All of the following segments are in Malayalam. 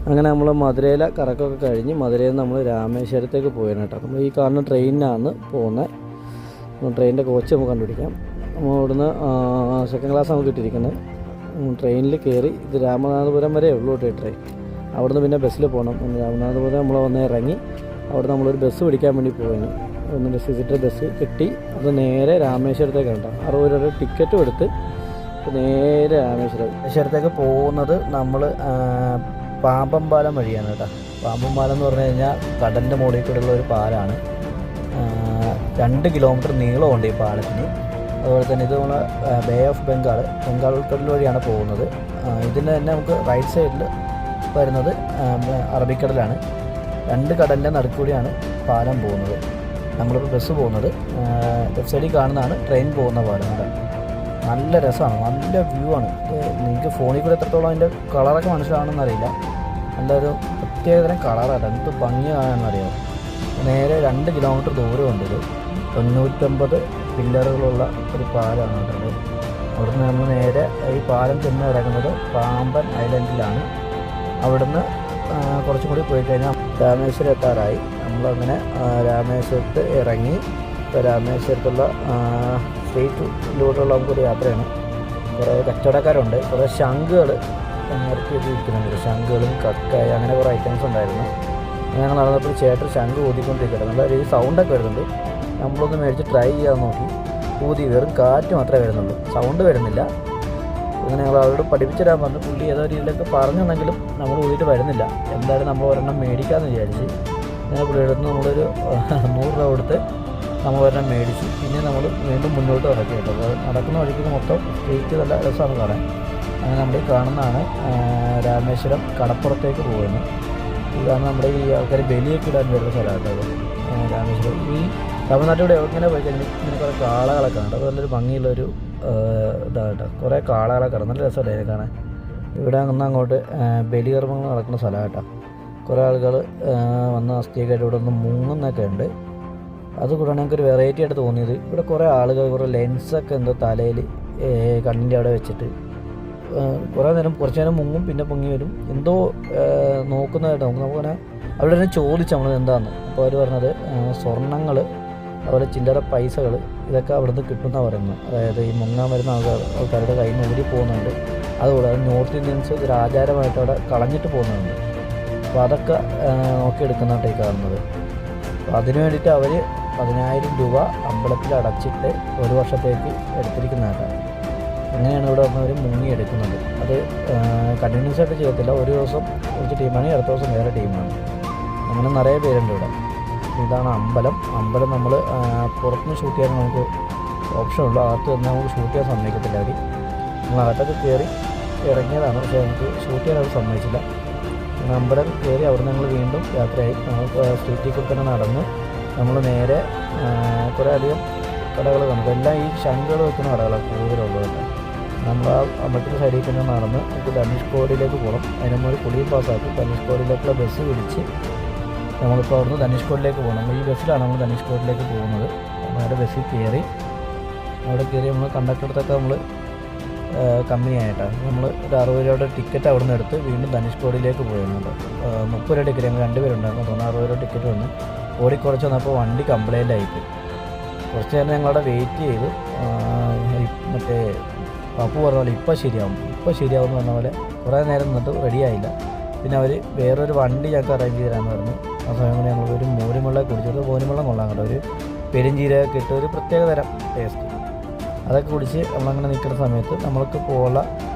അങ്ങനെ നമ്മൾ മധുരയിലെ കറക്കമൊക്കെ കഴിഞ്ഞ് മധുരയിൽ നിന്ന് നമ്മൾ രാമേശ്വരത്തേക്ക് പോയിരുന്നു കേട്ടോ. നമ്മൾ ഈ കാണുന്ന ട്രെയിനിനാണ് പോകുന്നത്. ട്രെയിനിൻ്റെ കോച്ച് നമുക്ക് കണ്ടുപിടിക്കാം. നമ്മൾ ഇവിടുന്ന് സെക്കൻഡ് ക്ലാസ് നമുക്ക് കിട്ടിയിരിക്കുന്നത്. ട്രെയിനിൽ കയറി ഇത് രാമനാഥപുരം വരെ ഉള്ളൂ കേട്ടോ ട്രെയിൻ. അവിടുന്ന് പിന്നെ ബസ്സിൽ പോകണം. രാമനാഥപുരം നമ്മൾ വന്ന് ഇറങ്ങി അവിടെ നമ്മളൊരു ബസ് പിടിക്കാൻ വേണ്ടി പോയിരുന്നു. ഒന്ന് വിസിറ്റർ ബസ് കിട്ടി. അത് നേരെ രാമേശ്വരത്തേക്കാണ് കേട്ടോ. 60 രൂപ ടിക്കറ്റും എടുത്ത് നേരെ രാമേശ്വരത്തേക്ക് പോകുന്നത് നമ്മൾ പാമ്പം പാലം വഴിയാണ് കേട്ടോ. പാമ്പം പാലം എന്ന് പറഞ്ഞു കഴിഞ്ഞാൽ കടലിൻ്റെ മുകളിൽ കൂടെയുള്ള ഒരു പാലമാണ്. 2 കിലോമീറ്റർ നീളമുണ്ട് ഈ പാലത്തിന്. അതുപോലെ തന്നെ ഇത് നമ്മൾ ബേ ഓഫ് ബംഗാൾ ഉൾക്കടൽ വഴിയാണ് പോകുന്നത്. ഇതിന് തന്നെ നമുക്ക് റൈറ്റ് സൈഡിൽ വരുന്നത് അറബിക്കടലാണ്. 2 കടലിൻ്റെ നടുക്കൂടിയാണ് പാലം പോകുന്നത്. നമ്മളിപ്പോൾ ബസ് പോകുന്നത് ലെഫ്റ്റ് സൈഡിൽ കാണുന്നതാണ് ട്രെയിൻ പോകുന്ന പാലം. നല്ല രസമാണ്, നല്ല വ്യൂ ആണ്. നിങ്ങൾക്ക് ഫോണിൽ കൂടെ എത്രത്തോളം അതിൻ്റെ കളറൊക്കെ മനസ്സിലാവണമെന്നറിയില്ല. നല്ലൊരു പ്രത്യേകതരം കളറാണ്. എന്ത് ഭംഗി കാണാമെന്നറിയാം. നേരെ 2 കിലോമീറ്റർ ദൂരമുണ്ട്. ഇത് 99 പില്ലറുകളുള്ള ഒരു പാലമാണ് കേട്ടത്. അവിടുന്ന് നമ്മൾ നേരെ ഈ പാലം ചെന്ന് ഇറങ്ങുന്നത് പാമ്പൻ ഐലൻഡിലാണ്. അവിടുന്ന് കുറച്ചും കൂടി പോയി കഴിഞ്ഞാൽ രാമേശ്വരം എത്താറായി. നമ്മളങ്ങനെ രാമേശ്വരത്ത് ഇറങ്ങി. ഇപ്പോൾ രാമേശ്വരത്തുള്ള സ്ട്രീറ്റിലൂടെയുള്ള നമുക്കൊരു യാത്രയാണ്. കുറേ കച്ചവടക്കാരുണ്ട്. കുറേ ശംഖുകൾ നിരത്തി വിൽക്കുന്നുണ്ട്. ശംഖുകളും കക്കായ അങ്ങനെ കുറേ ഐറ്റംസ് ഉണ്ടായിരുന്നു. ഞങ്ങൾ നടന്നപ്പോൾ ചേട്ടൻ ശംഖ് ഊതിക്കൊണ്ടിരിക്കുകയാണ്. നല്ല രീതിയിൽ സൗണ്ടൊക്കെ വരുന്നുണ്ട്. നമ്മളൊന്ന് മേടിച്ച് ട്രൈ ചെയ്യാൻ നോക്കി. ഊതി വെറും കാറ്റ് മാത്രമേ വരുന്നുള്ളൂ, സൗണ്ട് വരുന്നില്ല. അങ്ങനെ ഞങ്ങൾ അവരോട് പഠിപ്പിച്ചു തരാൻ പറഞ്ഞു. പുള്ളി ഏതോ രീതിയിലൊക്കെ പറഞ്ഞെന്നെങ്കിലും നമ്മൾ ഊതിയിട്ട് വരുന്നില്ല. എന്തായാലും നമ്മൾ ഒരെണ്ണം മേടിക്കാമെന്ന് വിചാരിച്ച് അങ്ങനെ പുള്ളിയെടുത്ത് നമ്മളൊരു 100 രൂപ കൊടുത്ത് നമ്മൾ ഒരെണ്ണം മേടിച്ച് പിന്നെ നമ്മൾ വീണ്ടും മുന്നോട്ട് നടക്കി കേട്ടോ. അപ്പോൾ നടക്കുന്ന വഴിക്ക് മൊത്തം സ്ട്രീറ്റ് നല്ല രസമാണ് കാണാൻ. അങ്ങനെ നമ്മൾ ഈ കാണുന്നതാണ് രാമേശ്വരം കടപ്പുറത്തേക്ക് പോകുന്നത്. ഇതാണ് നമ്മുടെ ഈ ആൾക്കാർ ബലിയൊക്കെ ഇടാൻ വരുന്ന സ്ഥലമായിട്ടത് രാമേശ്വരം. ഈ തമിഴ്നാട്ടിലൂടെ എങ്ങനെ പോയി കഴിഞ്ഞാൽ ഇങ്ങനെ കുറേ കാളകളൊക്കെ ഉണ്ട്. അത് നല്ലൊരു ഭംഗിയുള്ളൊരു ഇതാകട്ടെ. കുറേ കാളകളൊക്കെ ഉണ്ട്. നല്ല രസമല്ലേ അതിനെ കാണാൻ. ഇവിടെ നിന്ന് അങ്ങോട്ട് ബലികർമ്മങ്ങൾ നടക്കുന്ന സ്ഥലമായിട്ടാണ്. കുറേ ആളുകൾ വന്ന് അസ്ഥിയൊക്കെ ആയിട്ട് ഇവിടെ ഒന്ന് മുങ്ങുന്നൊക്കെ ഉണ്ട്. അതുകൂടാണ് ഞങ്ങൾക്കൊരു വെറൈറ്റി ആയിട്ട് തോന്നിയത്. ഇവിടെ കുറേ ആളുകൾ കുറേ ലെൻസൊക്കെ എന്തോ തലയിൽ കണ്ണിൻ്റെ അവിടെ വെച്ചിട്ട് കുറേ നേരം കുറച്ച് നേരം മുങ്ങും, പിന്നെ പൊങ്ങി വരും. എന്തോ നോക്കുന്നതായിട്ട് നമുക്കങ്ങനെ അവിടെ തന്നെ ചോദിച്ചു നമ്മൾ എന്താണെന്ന്. അപ്പോൾ അവർ പറഞ്ഞത് സ്വർണ്ണങ്ങൾ, അതുപോലെ ചില്ലറ പൈസകൾ ഇതൊക്കെ അവിടെ നിന്ന് കിട്ടുമെന്നാണ് പറയുന്നത്. അതായത് ഈ മുങ്ങാൻ വരുന്ന ആൾക്കാരുടെ കയ്യിൽ നിന്ന് ഊരി പോകുന്നുണ്ട്. അതുകൂടാതെ നോർത്ത് ഇന്ത്യൻസ് ഒരു ആചാരമായിട്ട് അവിടെ കളഞ്ഞിട്ട് പോകുന്നുണ്ട്. അപ്പോൾ അതൊക്കെ നോക്കിയെടുക്കുന്നതായിട്ടാണ് ഈ കാണുന്നത്. അപ്പോൾ അതിനു വേണ്ടിയിട്ട് അവർ 10,000 രൂപ അമ്പലത്തിൽ അടച്ചിട്ട് 1 വർഷത്തേക്ക് എടുത്തിരിക്കുന്നതാണ്. അങ്ങനെയാണ് ഇവിടെ വന്നവർ മുങ്ങിയെടുക്കുന്നത്. അത് കണ്ടിന്യൂസ് ആയിട്ട് ചെയ്യത്തില്ല. ഒരു ദിവസം കുറച്ച് ടീമാണ്, അടുത്ത ദിവസം വേറെ ടീമാണ്. അങ്ങനെ നിറയെ പേരുണ്ട് ഇവിടെ. ഇതാണ് അമ്പലം. നമ്മൾ പുറത്തുനിന്ന് ഷൂട്ട് ചെയ്യാൻ നമുക്ക് ഓപ്ഷനുള്ളൂ. അകത്ത് നിന്ന് നമുക്ക് ഷൂട്ട് ചെയ്യാൻ സമ്മതിക്കത്തില്ല. നമ്മൾ അകത്തൊക്കെ കയറി ഇറങ്ങിയതാണ്, പക്ഷേ നമുക്ക് ഷൂട്ട് ചെയ്യാൻ അവർ സമ്മതിച്ചില്ല. അമ്പലം കയറി അവിടെ നിന്ന് ഞങ്ങൾ വീണ്ടും യാത്രയായി. നമുക്ക് സ്ട്രീറ്റിൽ കൂടെ തന്നെ നടന്ന് നമ്മൾ നേരെ കുറേ അധികം കടകൾ കണ്ടു. എല്ലാം ഈ ശംഖുകൾ വെക്കുന്ന കടകളാണ് കൂടുതലുള്ളത്. നമ്മൾ ആ അമ്പലത്തിൻ്റെ സൈഡിൽ തന്നെ നടന്ന് നമുക്ക് ധനുഷ്കോടിയിലേക്ക് പോകണം. അതിന് ഒരു പുളിയും പാസ്സാക്കി ധനുഷ്കോടിയിലേക്കുള്ള ബസ് പിടിച്ച് നമ്മളിപ്പോൾ അവിടുന്ന് ധനുഷ്കോടിയിലേക്ക് പോകണം. ഈ ബസ്സിലാണ് നമ്മൾ ധനുഷ്കോടിയിലേക്ക് പോകുന്നത്. അവിടെ ബസ്സിൽ കയറി അവിടെ നമ്മൾ കണ്ടക്ടറടുത്തൊക്കെ നമ്മൾ കമ്മിയായിട്ടാണ് നമ്മൾ ഒരു 60 രൂപയുടെ ടിക്കറ്റ് അവിടെ നിന്ന് എടുത്ത് വീണ്ടും ധനുഷ്കോടിയിലേക്ക് പോയിരുന്നുണ്ട്. 30 രൂപ ടിക്കറ്റ് ഞങ്ങൾ 2 പേരുണ്ടായിരുന്നു. തോന്നുന്നു 60 രൂപ ടിക്കറ്റ് വന്ന് ഓടിക്കുറച്ച് വന്നപ്പോൾ വണ്ടി കംപ്ലൈൻ്റ് ആയിപ്പോയി. കുറച്ച് നേരം ഞങ്ങളവിടെ വെയിറ്റ് ചെയ്തു. മറ്റേ പപ്പു പറഞ്ഞ പോലെ ഇപ്പോൾ ശരിയാവും എന്ന് പറഞ്ഞ പോലെ കുറേ നേരം നിന്നിട്ട് റെഡിയായില്ല. പിന്നെ അവർ വേറൊരു വണ്ടി ഞങ്ങൾക്ക് അറേഞ്ച് ചെയ്തരാമെന്ന് പറഞ്ഞു. ആ സമയം കൊണ്ട് ഞങ്ങൾ ഒരു മോരുമുള്ള കുടിച്ചത്. മോരുമുള്ള കൊള്ളാൻ കേട്ടോ. ഒരു പെരുംജീരകമൊക്കെ ഇട്ട് ഒരു പ്രത്യേക തരം ടേസ്റ്റ്. അതൊക്കെ കുടിച്ച് നമ്മളങ്ങനെ നിൽക്കുന്ന സമയത്ത് നമ്മൾക്ക് പോകാനുള്ള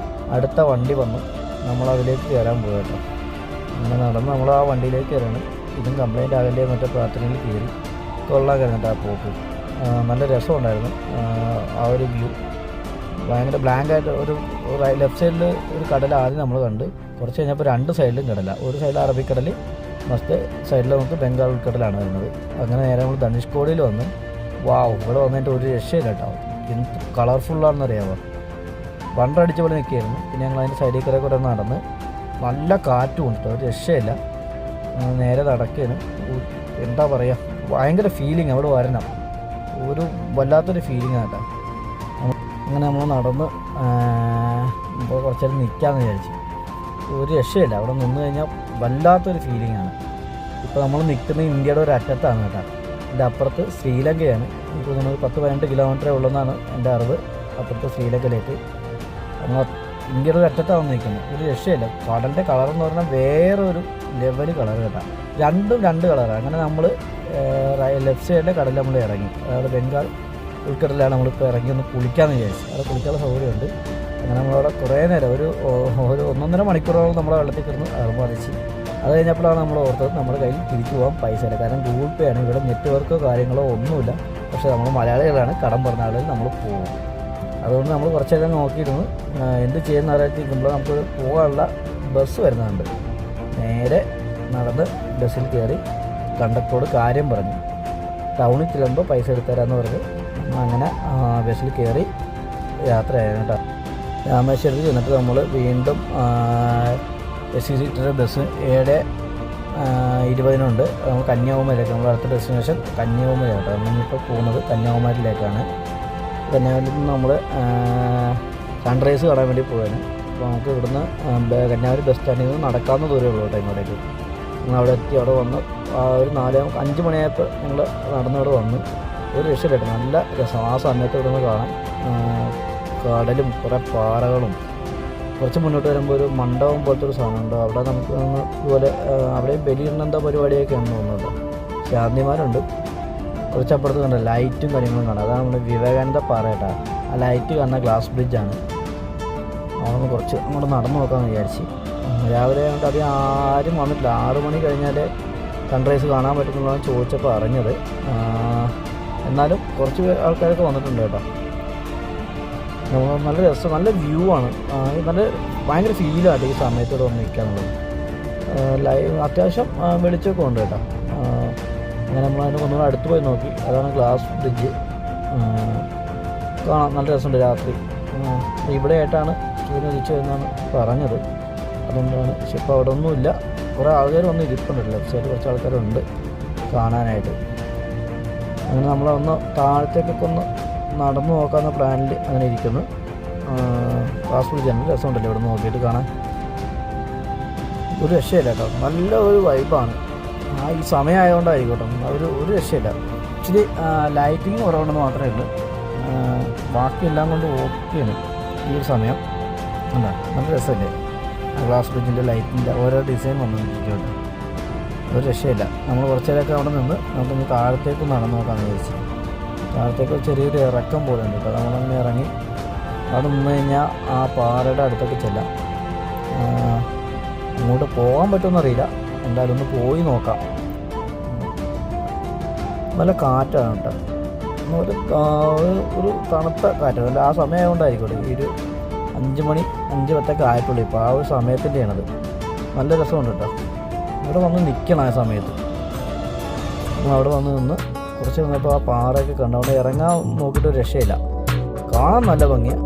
അടുത്ത വണ്ടി വന്നു. നമ്മളതിലേക്ക് കയറാൻ പോയി കേട്ടോ. അങ്ങനെ നടന്ന് നമ്മൾ ആ വണ്ടിയിലേക്ക് കയറാണ്. ഇതും കംപ്ലൈൻറ്റ് ആകല്ലേ മറ്റേ പ്രാർത്ഥനയിൽ കയറി കൊള്ളാൻ കഴിഞ്ഞിട്ട് ആ പോക്ക്. നല്ല രസമുണ്ടായിരുന്നു. ആ ഒരു വ്യൂ ഭയങ്കര ബ്ലാങ്കായിട്ട് ഒരു ലെഫ്റ്റ് സൈഡിൽ ഒരു കടൽ ആദ്യം നമ്മൾ കണ്ട്. കുറച്ച് കഴിഞ്ഞപ്പോൾ 2 സൈഡിലും കടല. ഒരു സൈഡിൽ അറബിക്കടൽ, മറ്റേ സൈഡിൽ നമുക്ക് ബംഗാൾ ഉൾക്കടലാണ് വരുന്നത്. അങ്ങനെ നേരെ നമ്മൾ ധനുഷ്കോടിയിൽ വന്ന് ഇവിടെ വന്നിട്ട് ഒരു രക്ഷയില്ല കേട്ടോ. എന്ത് കളർഫുള്ളാണെന്നറിയാമോ. വണ്ടടിച്ച പോലെ നിൽക്കുകയായിരുന്നു. പിന്നെ ഞങ്ങൾ അതിൻ്റെ സൈഡിൽ കൂടെ നടന്ന് നല്ല കാറ്റും ഉണ്ട്. ഒരു രക്ഷയില്ല. നേരെ നടക്കുകയാണ്. എന്താ പറയുക, ഭയങ്കര ഫീലിംഗ്. അവിടെ വരണം, ഒരു വല്ലാത്തൊരു ഫീലിംഗ് കേട്ടോ. അങ്ങനെ നമ്മൾ നടന്ന് കുറച്ചേരം നിൽക്കാമെന്ന് വിചാരിച്ചു. ഒരു രക്ഷയില്ല. അവിടെ നിന്ന് കഴിഞ്ഞാൽ വല്ലാത്തൊരു ഫീലിംഗാണ്. ഇപ്പോൾ നമ്മൾ നിൽക്കുന്ന ഇന്ത്യയുടെ ഒരു അറ്റത്താണ് കേട്ടോ. എൻ്റെ അപ്പുറത്ത് ശ്രീലങ്കയാണ്. എനിക്ക് തോന്നുന്നത് 10-12 കിലോമീറ്ററേ ഉള്ളെന്നാണ് എൻ്റെ അറിവ്. അപ്പുറത്ത് ശ്രീലങ്കയിലേക്ക് നമ്മൾ ഇന്ത്യയുടെ ഒരു അറ്റത്താണ് നിൽക്കുന്നത്. ഒരു രക്ഷയില്ല. കടലിൻ്റെ കളറെന്ന് പറഞ്ഞാൽ വേറൊരു ലെവൽ കളർ കേട്ടോ. രണ്ടും രണ്ട് കളറാണ്. അങ്ങനെ നമ്മൾ ലെഫ്റ്റ് സൈഡിലെ കടലിൽ നമ്മൾ ഇറങ്ങി. അതായത് ബംഗാൾ ഉൾക്കടലിലാണ് നമ്മളിപ്പോൾ ഇറങ്ങി ഒന്ന് കുളിക്കാമെന്ന് വിചാരിച്ചു. അവിടെ കുളിക്കാനുള്ള സൗകര്യമുണ്ട്. അങ്ങനെ നമ്മളവിടെ കുറേ നേരം ഒരു 1.5 മണിക്കൂറോളം നമ്മളെ വെള്ളത്തിൽ കിടന്ന് അറിച്ച്. അത് കഴിഞ്ഞപ്പോഴാണ് നമ്മൾ ഓർത്തത് നമ്മുടെ കയ്യിൽ തിരിച്ചു പോകാൻ പൈസ ഇല്ല. കാരണം ഗൂഗിൾ പേ ആണ്. ഇവിടെ നെറ്റ്വർക്കോ കാര്യങ്ങളോ ഒന്നുമില്ല. പക്ഷേ നമ്മൾ മലയാളികളാണ്, കടം പറഞ്ഞ ആളുകൾ നമ്മൾ പോകും. അതുകൊണ്ട് നമ്മൾ കുറച്ചേരം നോക്കിയിരുന്നു എന്ത് ചെയ്യുന്ന അറിയാതിരിക്കുമ്പോൾ നമുക്ക് പോകാനുള്ള ബസ് വരുന്നുണ്ട്. നേരെ നടന്ന് ബസ്സിൽ കയറി കണ്ടക്ടറോട് കാര്യം പറഞ്ഞു. ടൗണിൽ ചെല്ലുമ്പോൾ പൈസ എടുത്തരാമെന്ന് പറഞ്ഞ് അങ്ങനെ ബസ്സിൽ കയറി യാത്രയായിരുന്നു കേട്ടോ. രാമേശ്വരത്തിൽ ചെന്നിട്ട് നമ്മൾ വീണ്ടും SEC ബസ് 7:20 നമ്മൾ കന്യാകുമാരിയിലേക്ക്, നമ്മൾ അടുത്ത ഡെസ്റ്റിനേഷൻ കന്യാകുമാരിയാണ്. നമ്മളിപ്പോൾ പോകുന്നത് കന്യാകുമാരിയിലേക്കാണ്. കന്യാകുമാരിയിൽ നിന്ന് നമ്മൾ സൺറൈസ് കാണാൻ വേണ്ടി പോവാണ്. അപ്പോൾ നമുക്ക് ഇവിടുന്ന് കന്യാകുമാരി ബസ് സ്റ്റാൻഡിൽ നിന്ന് നടക്കാവുന്ന ദൂരമേ ഉള്ളൂ കേട്ടോ ഇങ്ങോട്ടേക്ക്. ഞങ്ങൾ അവിടെ എത്തി. അവിടെ വന്ന് ഒരു 4-5 മണിയായപ്പോൾ ഞങ്ങൾ നടന്നിവിടെ വന്ന്. ഒരു രക്ഷയില്ലായിട്ട് നല്ല രസം. ആ സമയത്ത് ഇവിടെ നിന്ന് കാണാൻ കടലും കുറേ പാറകളും. കുറച്ച് മുന്നോട്ട് വരുമ്പോൾ ഒരു മണ്ഡപം പോലത്തെ ഒരു സാധനമുണ്ട്. അവിടെ നമുക്ക് ഇതുപോലെ അവിടെയും ബലിയിടുന്ന പരിപാടിയൊക്കെയാണ് തോന്നുന്നത്. ശാന്തിമാരുണ്ട്. കുറച്ചപ്പുറത്ത് കണ്ട ലൈറ്റും കാര്യങ്ങളും കാണാം. അതാണ് നമ്മുടെ വിവേകാനന്ദ പാറ കേട്ടോ. ആ ലൈറ്റ് കാണുന്ന ഗ്ലാസ് ബ്രിഡ്ജാണ്. അവിടെ കുറച്ച് അങ്ങോട്ട് നടന്നു നോക്കാമെന്ന് വിചാരിച്ച്. രാവിലെ ആയതുകൊണ്ട് അധികം ആരും വന്നിട്ടില്ല. 6 മണി കഴിഞ്ഞാൽ സൺറൈസ് കാണാൻ പറ്റുന്നതാണ് ചോദിച്ചപ്പോൾ അറിഞ്ഞത്. എന്നാലും കുറച്ച് ആൾക്കാരൊക്കെ വന്നിട്ടുണ്ട് കേട്ടോ. നല്ല രസം, നല്ല വ്യൂ ആണ്. നല്ല ഭയങ്കര ഫീലാണ് ഈ സമയത്തോടെ വന്ന് നിൽക്കാന്നുള്ളത്. അത്യാവശ്യം വെളിച്ചമൊക്കെ ഉണ്ട് കേട്ടോ. അങ്ങനെ നമ്മളതിന് ഒന്നുകൂടെ അടുത്ത് പോയി നോക്കി. അതാണ് ഗ്ലാസ് ബ്രിഡ്ജ്. കാണാം, നല്ല രസമുണ്ട് രാത്രി. ഇവിടെ ആയിട്ടാണ് സൂര്യൻ ഉദിച്ചതെന്നാണ് പറഞ്ഞത്. അതുകൊണ്ടാണ്. പക്ഷെ ഇപ്പോൾ അവിടെ ഒന്നുമില്ല. കുറേ ആൾക്കാർ വന്ന് ഇരിപ്പുണ്ട്. ലെഫ്റ്റ് സൈഡിൽ കുറച്ച് ആൾക്കാരുണ്ട് കാണാനായിട്ട്. അങ്ങനെ നമ്മളൊന്ന് താഴത്തേക്കൊക്കെ ഒന്ന് നടന്നു നോക്കാവുന്ന പ്ലാനിൽ അങ്ങനെ ഇരിക്കുന്നു. ഗ്ലാസ് ബ്രിഡ്ജ് തന്നെ രസമുണ്ടല്ലോ ഇവിടെ നോക്കിയിട്ട് കാണാൻ. ഒരു രക്ഷയില്ല കേട്ടോ. നല്ല ഒരു വൈബാണ്. ഈ സമയമായതുകൊണ്ടായിരിക്കും കേട്ടോ. ഒരു രക്ഷയില്ല. ഇച്ചിരി ലൈറ്റിങ് കുറവുണ്ടെന്ന് മാത്രമേ ഉള്ളൂ. ബാക്കിയെല്ലാം കൊണ്ട് ഓക്കെയാണ് ഈ ഒരു സമയം. എന്താ നല്ല രസമല്ലേ ഗ്ലാസ് ബ്രിഡ്ജിൻ്റെ ലൈറ്റിൻ്റെ ഓരോ ഡിസൈൻ വന്നിരിക്കുന്നുണ്ട്. ഒരു രക്ഷയില്ല. നമ്മൾ കുറച്ച് നേരമൊക്കെ അവിടെ നിന്ന് നമുക്കൊന്ന് താഴത്തേക്ക് നടന്നു നോക്കാമെന്ന് വിചാരിച്ചു. താഴത്തേക്ക് ചെറിയൊരു ഇറക്കം പോലെ ഉണ്ട് കേട്ടോ. നമ്മളങ്ങനെ ഇറങ്ങി അവിടെ നിന്ന് കഴിഞ്ഞാൽ ആ പാറയുടെ അടുത്തൊക്കെ ചെല്ലാം. അങ്ങോട്ട് പോകാൻ പറ്റുമെന്നറിയില്ല. എന്തായാലും ഒന്ന് പോയി നോക്കാം. നല്ല കാറ്റാണ് കേട്ടോ. ഒരു തണുത്ത കാറ്റാണ്. അല്ല ആ സമയമായതുകൊണ്ടായിരിക്കട്ടെ. ഈ ഒരു 5-10 ആയിട്ടുള്ളൂ ഇപ്പോൾ. ആ ഒരു സമയത്തിൻ്റെയാണത്. നല്ല രസമുണ്ട് കേട്ടോ. ഇവിടെ വന്ന് നിൽക്കണം ആ സമയത്ത്. അവിടെ വന്ന് നിന്ന് കുറച്ച് നിന്നപ്പോൾ ആ പാറയൊക്കെ കണ്ടു. അവിടെ ഇറങ്ങാൻ നോക്കിയിട്ട് ഒരു രക്ഷയില്ല. കാണാൻ നല്ല ഭംഗിയാണ്.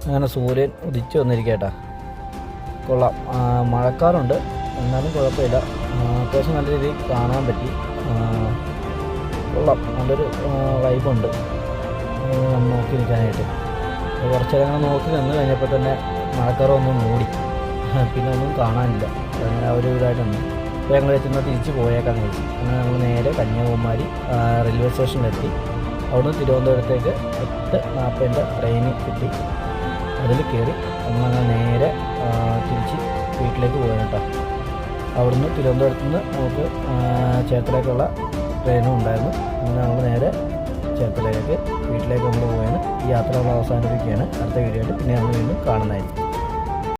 അങ്ങനെ സൂര്യൻ ഉദിച്ചു വന്നിരിക്കട്ടാ. കൊള്ളാം. മഴക്കാറുണ്ട്, എന്നാലും കുഴപ്പമില്ല. അത്യാവശ്യം നല്ല രീതിയിൽ കാണാൻ പറ്റി. കൊള്ളാം, നല്ലൊരു വൈബുണ്ട് നോക്കി നിൽക്കാനായിട്ട്. കുറച്ച് നേരം നോക്കി നിന്ന് കഴിഞ്ഞപ്പോൾ തന്നെ മഴക്കാറൊന്നും മൂടി. പിന്നെ ഒന്നും കാണാനില്ല. അങ്ങനെ ഒരു ഇതായിട്ടുണ്ട്. അപ്പോൾ ഞങ്ങൾ എത്തുന്ന തിരിച്ച് പോയേക്കാന്ന് വെച്ചു. അങ്ങനെ നമ്മൾ നേരെ കന്യാകുമാരി റെയിൽവേ സ്റ്റേഷനിലെത്തി. അവിടുന്ന് തിരുവനന്തപുരത്തേക്ക് 8:40 ട്രെയിന് കിട്ടി. അതിൽ കയറി നമ്മളങ്ങനെ നേരെ തിരിച്ച് വീട്ടിലേക്ക് പോയി കേട്ടോ. അവിടുന്ന് തിരുവനന്തപുരത്ത് നിന്ന് നമുക്ക് ചേർത്തലയ്ക്കുള്ള ട്രെയിനും ഉണ്ടായിരുന്നു. അങ്ങനെ നമ്മൾ നേരെ ചേർത്തലയിലേക്ക്. വീട്ടിലേക്ക് നമ്മൾ പോയാണ്. ഈ യാത്ര നമ്മൾ അവസാനിപ്പിക്കുകയാണ്. അടുത്ത വീഡിയോ ആയിട്ട് പിന്നെ നമ്മൾ വീണ്ടും കാണുന്നതായിരിക്കും.